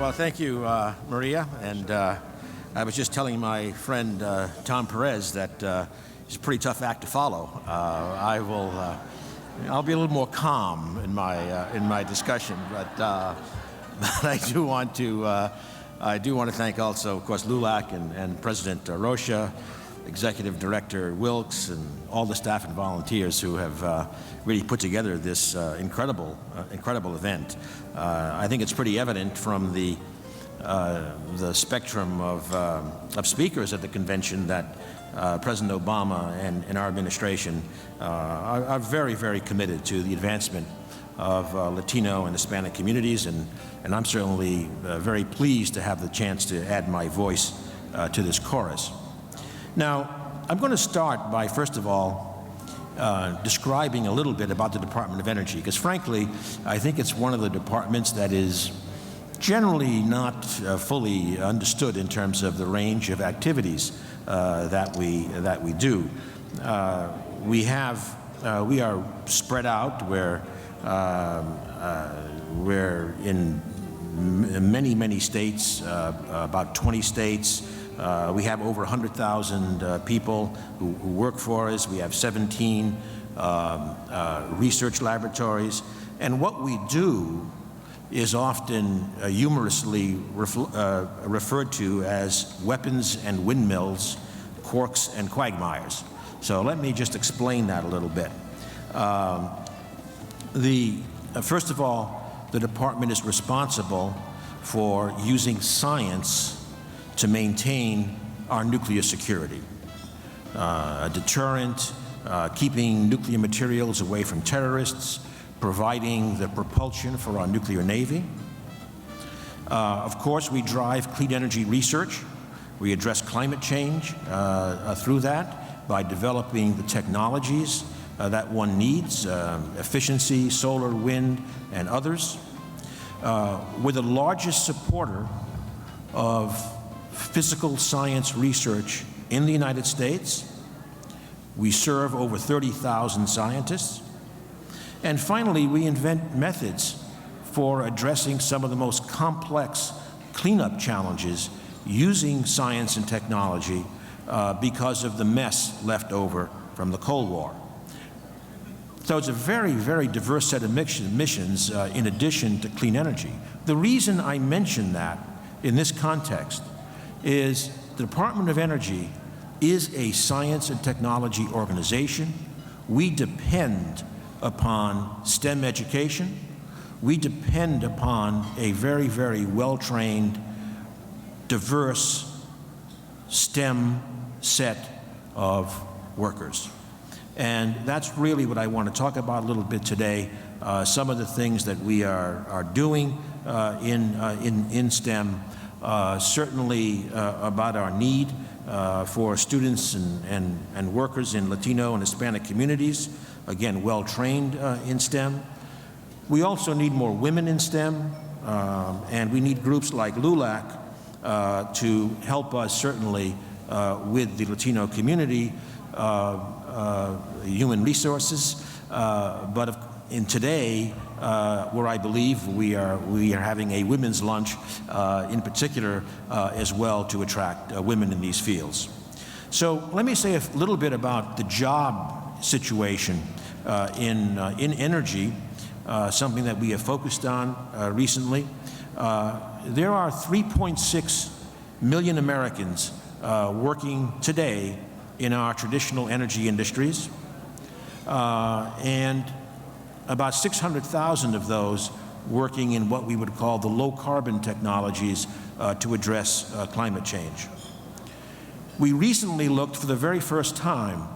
Well, thank you, Maria. And I was just telling my friend Tom Perez that it's a pretty tough act to follow. I'll be a little more calm in my discussion, but I do want to thank also, of course, LULAC and President Rocha, Executive Director Wilkes, and all the staff and volunteers who have really put together this incredible event. I think it's pretty evident from the spectrum of speakers at the convention that President Obama and our administration are very, very committed to the advancement of Latino and Hispanic communities, and I'm certainly very pleased to have the chance to add my voice to this chorus. Now, I'm going to start by, first of all, describing a little bit about the Department of Energy, because frankly, I think it's one of the departments that is generally not fully understood in terms of the range of activities that we do. We are spread out. We're in many states, about 20 states. We have over 100,000 people who work for us. We have 17 research laboratories. And what we do is often humorously referred to as weapons and windmills, quarks and quagmires. So let me just explain that a little bit. First of all, the department is responsible for using science to maintain our nuclear security. A deterrent, keeping nuclear materials away from terrorists, providing the propulsion for our nuclear navy. Of course, we drive clean energy research. We address climate change through that by developing the technologies that one needs, efficiency, solar, wind, and others. We're the largest supporter of physical science research in the United States. We serve over 30,000 scientists. And finally, we invent methods for addressing some of the most complex cleanup challenges using science and technology because of the mess left over from the Cold War. So it's a very, very diverse set of missions in addition to clean energy. The reason I mention that in this context is the Department of Energy is a science and technology organization. We depend upon STEM education. We depend upon a very, very well-trained, diverse STEM set of workers. And that's really what I want to talk about a little bit today, some of the things that we are doing in STEM, certainly about our need for students and workers in Latino and Hispanic communities, again, well-trained in STEM. We also need more women in STEM, and we need groups like LULAC to help us certainly with the Latino community, human resources, but in today, where I believe we are having a women's lunch in particular as well to attract women in these fields. So let me say a little bit about the job situation in energy, something that we have focused on recently. There are 3.6 million Americans working today in our traditional energy industries, and about 600,000 of those working in what we would call the low-carbon technologies to address climate change. We recently looked for the very first time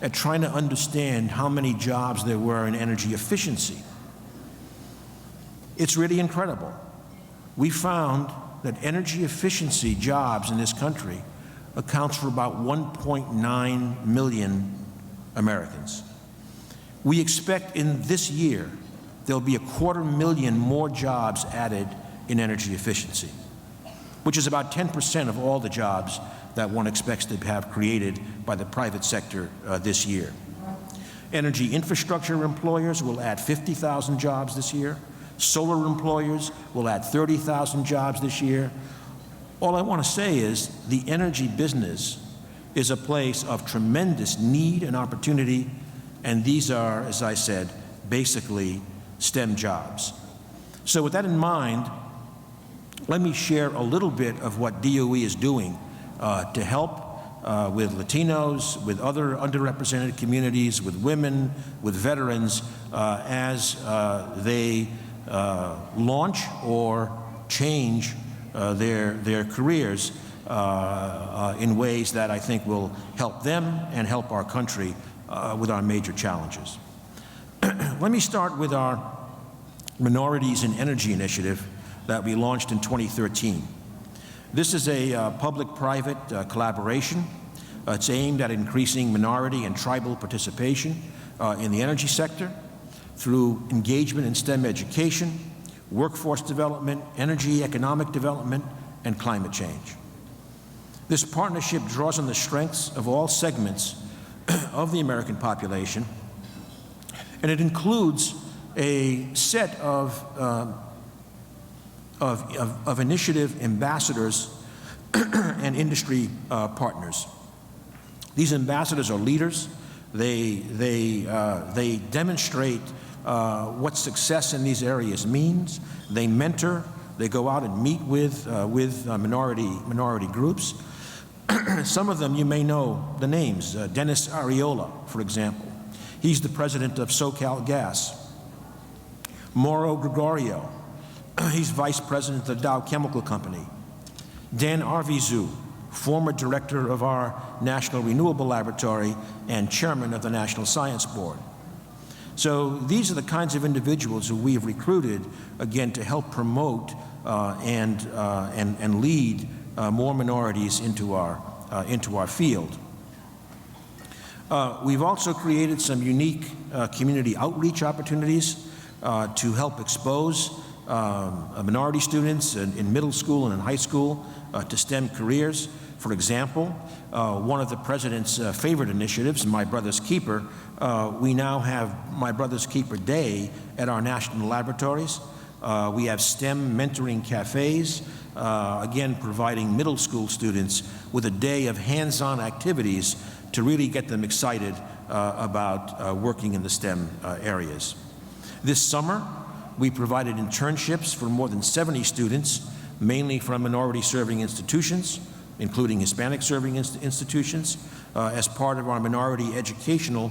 at trying to understand how many jobs there were in energy efficiency. It's really incredible. We found that energy efficiency jobs in this country accounts for about 1.9 million Americans. We expect in this year there'll be 250,000 more jobs added in energy efficiency, which is about 10% of all the jobs that one expects to have created by the private sector this year. Energy infrastructure employers will add 50,000 jobs this year, Solar employers will add 30,000 jobs this year. All I want to say is the energy business is a place of tremendous need and opportunity, and these are, as I said, basically STEM jobs. So with that in mind, let me share a little bit of what DOE is doing to help with Latinos, with other underrepresented communities, with women, with veterans, as they launch or change their careers in ways that I think will help them and help our country with our major challenges. Let me start with our Minorities in Energy initiative that we launched in 2013. This is a public-private collaboration. It's aimed at increasing minority and tribal participation in the energy sector through engagement in STEM education, workforce development, energy economic development, and climate change. This partnership draws on the strengths of all segments of the American population, and it includes a set of initiative ambassadors and industry partners. These ambassadors are leaders. They demonstrate what success in these areas means. They mentor. They go out and meet with minority groups. Some of them you may know the names. Dennis Ariola, for example. He's the president of SoCal Gas. Mauro Gregorio, he's vice president of the Dow Chemical Company. Dan Arvizu, former director of our National Renewable Laboratory and chairman of the National Science Board. So these are the kinds of individuals who we've recruited, again, to help promote and lead more minorities into our field. We've also created some unique community outreach opportunities to help expose minority students in middle school and in high school to STEM careers. For example, one of the president's favorite initiatives, My Brother's Keeper, we now have My Brother's Keeper Day at our national laboratories. We have STEM mentoring cafes, again providing middle school students with a day of hands-on activities to really get them excited about working in the STEM areas. This summer, we provided internships for more than 70 students, mainly from minority-serving institutions, including Hispanic-serving institutions, as part of our Minority Educational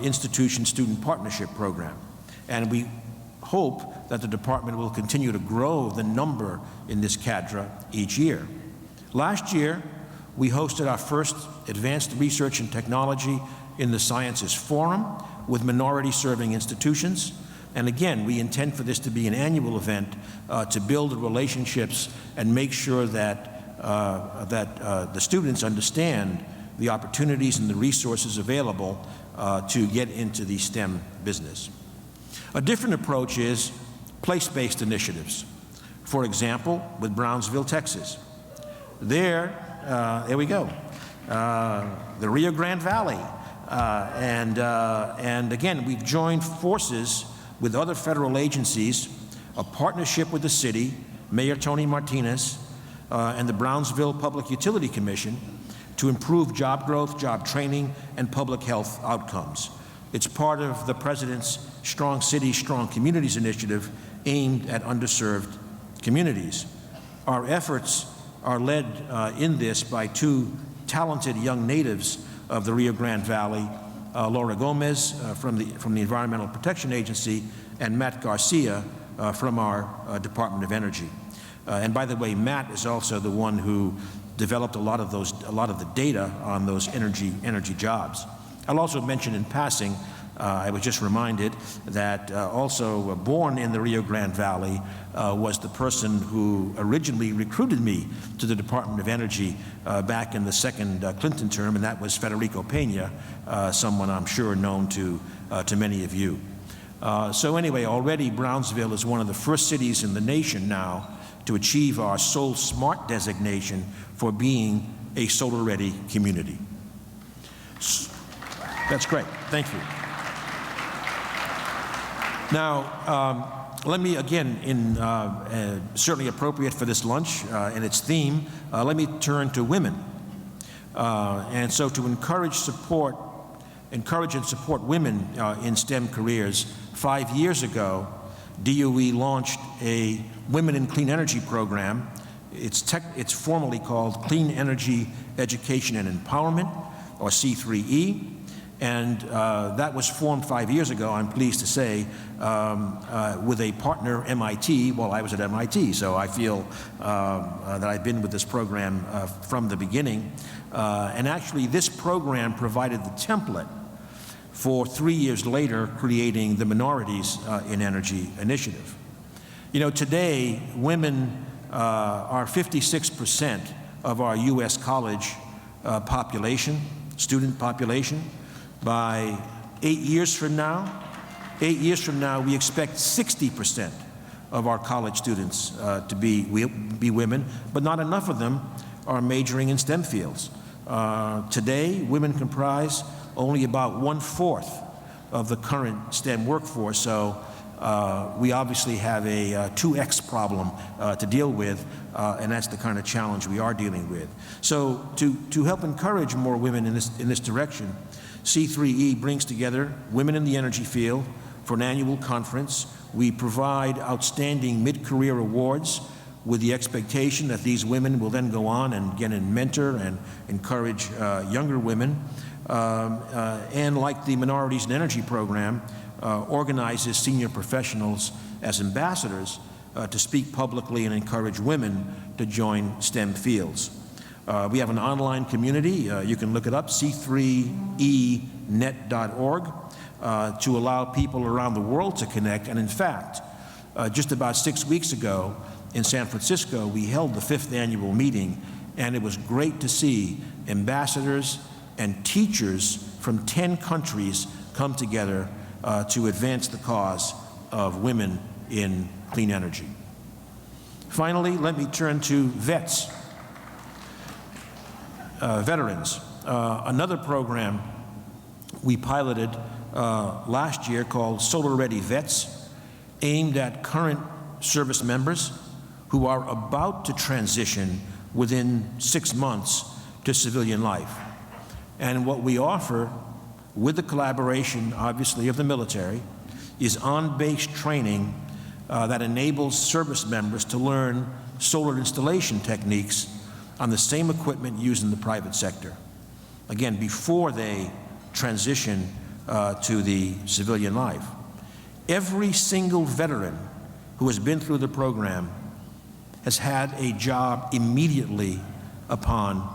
Institution Student Partnership Program. And we hope that the department will continue to grow the number in this cadre each year. Last year, we hosted our first Advanced Research and Technology in the Sciences Forum with minority-serving institutions. And again, we intend for this to be an annual event to build relationships and make sure that, the students understand the opportunities and the resources available to get into the STEM business. A different approach is place-based initiatives. For example, with Brownsville, Texas. There we go, the Rio Grande Valley. And again, we've joined forces with other federal agencies, a partnership with the city, Mayor Tony Martinez, and the Brownsville Public Utility Commission to improve job growth, job training, and public health outcomes. It's part of the President's Strong Cities, Strong Communities initiative aimed at underserved communities. Our efforts are led in this by two talented young natives of the Rio Grande Valley, Laura Gomez from the Environmental Protection Agency, and Matt Garcia from our Department of Energy. And by the way, Matt is also the one who developed a lot of the data on those energy jobs. I'll also mention in passing, I was just reminded that also born in the Rio Grande Valley was the person who originally recruited me to the Department of Energy back in the second Clinton term, and that was Federico Pena, someone I'm sure known to many of you. So anyway, already Brownsville is one of the first cities in the nation now to achieve our Soul Smart designation for being a solar-ready community. That's great. Thank you. Now, let me, again, certainly appropriate for this lunch and its theme, let me turn to women. And so to encourage and support women in STEM careers, 5 years ago, DOE launched a Women in Clean Energy program. It's formally called Clean Energy Education and Empowerment, or C3E. And that was formed 5 years ago, I'm pleased to say, with a partner, MIT, while I was at MIT. So I feel that I've been with this program from the beginning. And actually, this program provided the template for 3 years later creating the Minorities in Energy initiative. You know, today, women are 56% of our U.S. college population, student population. By 8 years from now, we expect 60% of our college students to be women, but not enough of them are majoring in STEM fields. Today, women comprise only about 1/4 of the current STEM workforce, so we obviously have a 2X problem to deal with, and that's the kind of challenge we are dealing with. So to help encourage more women in this direction, C3E brings together women in the energy field for an annual conference. We provide outstanding mid-career awards with the expectation that these women will then go on and get and mentor and encourage younger women. And like the Minorities in Energy program, organizes senior professionals as ambassadors to speak publicly and encourage women to join STEM fields. We have an online community. You can look it up, c3enet.org, to allow people around the world to connect. And in fact, just about 6 weeks ago in San Francisco, we held the 5th annual meeting, and it was great to see ambassadors and teachers from 10 countries come together to advance the cause of women in clean energy. Finally, let me turn to veterans. Another program we piloted last year called Solar Ready Vets, aimed at current service members who are about to transition within 6 months to civilian life. And what we offer, with the collaboration, obviously, of the military, is on-base training that enables service members to learn solar installation techniques on the same equipment used in the private sector. Again, before they transition to the civilian life. Every single veteran who has been through the program has had a job immediately upon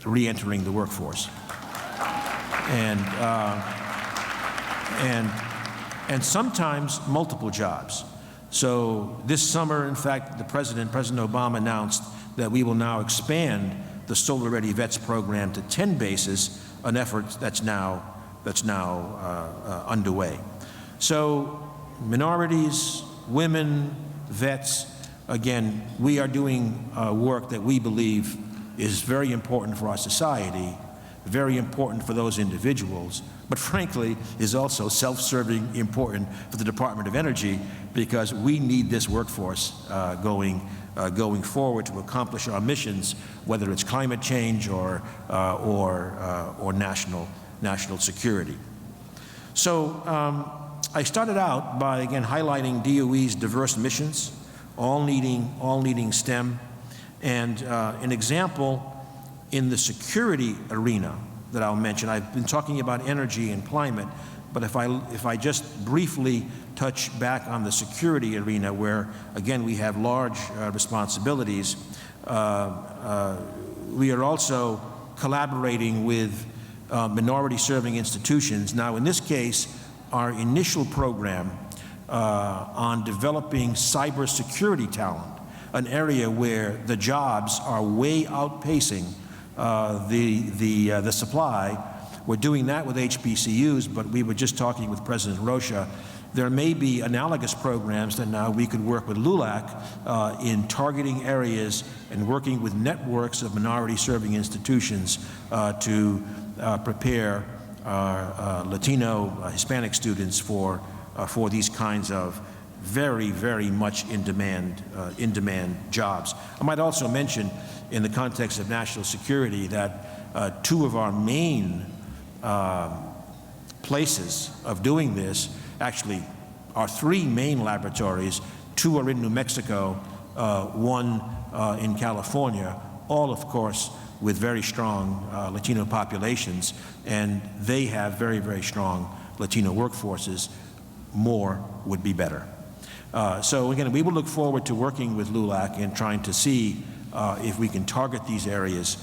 re-entering the workforce. And sometimes multiple jobs. So this summer, in fact, President Obama announced that we will now expand the Solar Ready Vets program to 10 bases, an effort that's now underway. So minorities, women, vets, again, we are doing work that we believe is very important for our society, very important for those individuals, but frankly is also self-serving important for the Department of Energy, because we need this workforce going forward to accomplish our missions, whether it's climate change or national security. So I started out by, again, highlighting DOE's diverse missions, all needing STEM, and an example in the security arena that I'll mention. I've been talking about energy and climate, but if I just briefly touch back on the security arena, where again we have large responsibilities, we are also collaborating with minority-serving institutions. Now, in this case, our initial program on developing cybersecurity talent, an area where the jobs are way outpacing the supply. We're doing that with HBCUs, but we were just talking with President Rocha. There may be analogous programs that now we could work with LULAC in targeting areas and working with networks of minority-serving institutions to prepare Latino, Hispanic students for these kinds of very, very much in demand jobs. I might also mention, in the context of national security, that two of our main places of doing this, actually our three main laboratories, two are in New Mexico, one in California, all of course with very strong Latino populations, and they have very, very strong Latino workforces. More would be better. So again, we will look forward to working with LULAC and trying to see if we can target these areas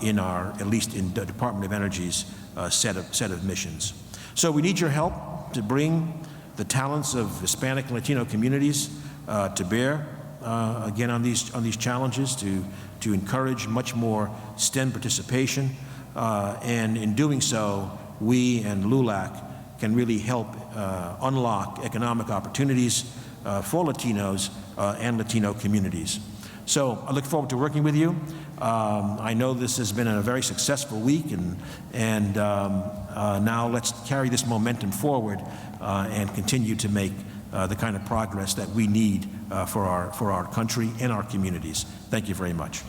in our, at least in the Department of Energy's set of missions. So we need your help to bring the talents of Hispanic and Latino communities to bear again on these challenges, to encourage much more STEM participation, and in doing so, we and LULAC can really help unlock economic opportunities for Latinos and Latino communities. So I look forward to working with you. I know this has been a very successful week, and now let's carry this momentum forward and continue to make the kind of progress that we need for our country and our communities. Thank you very much.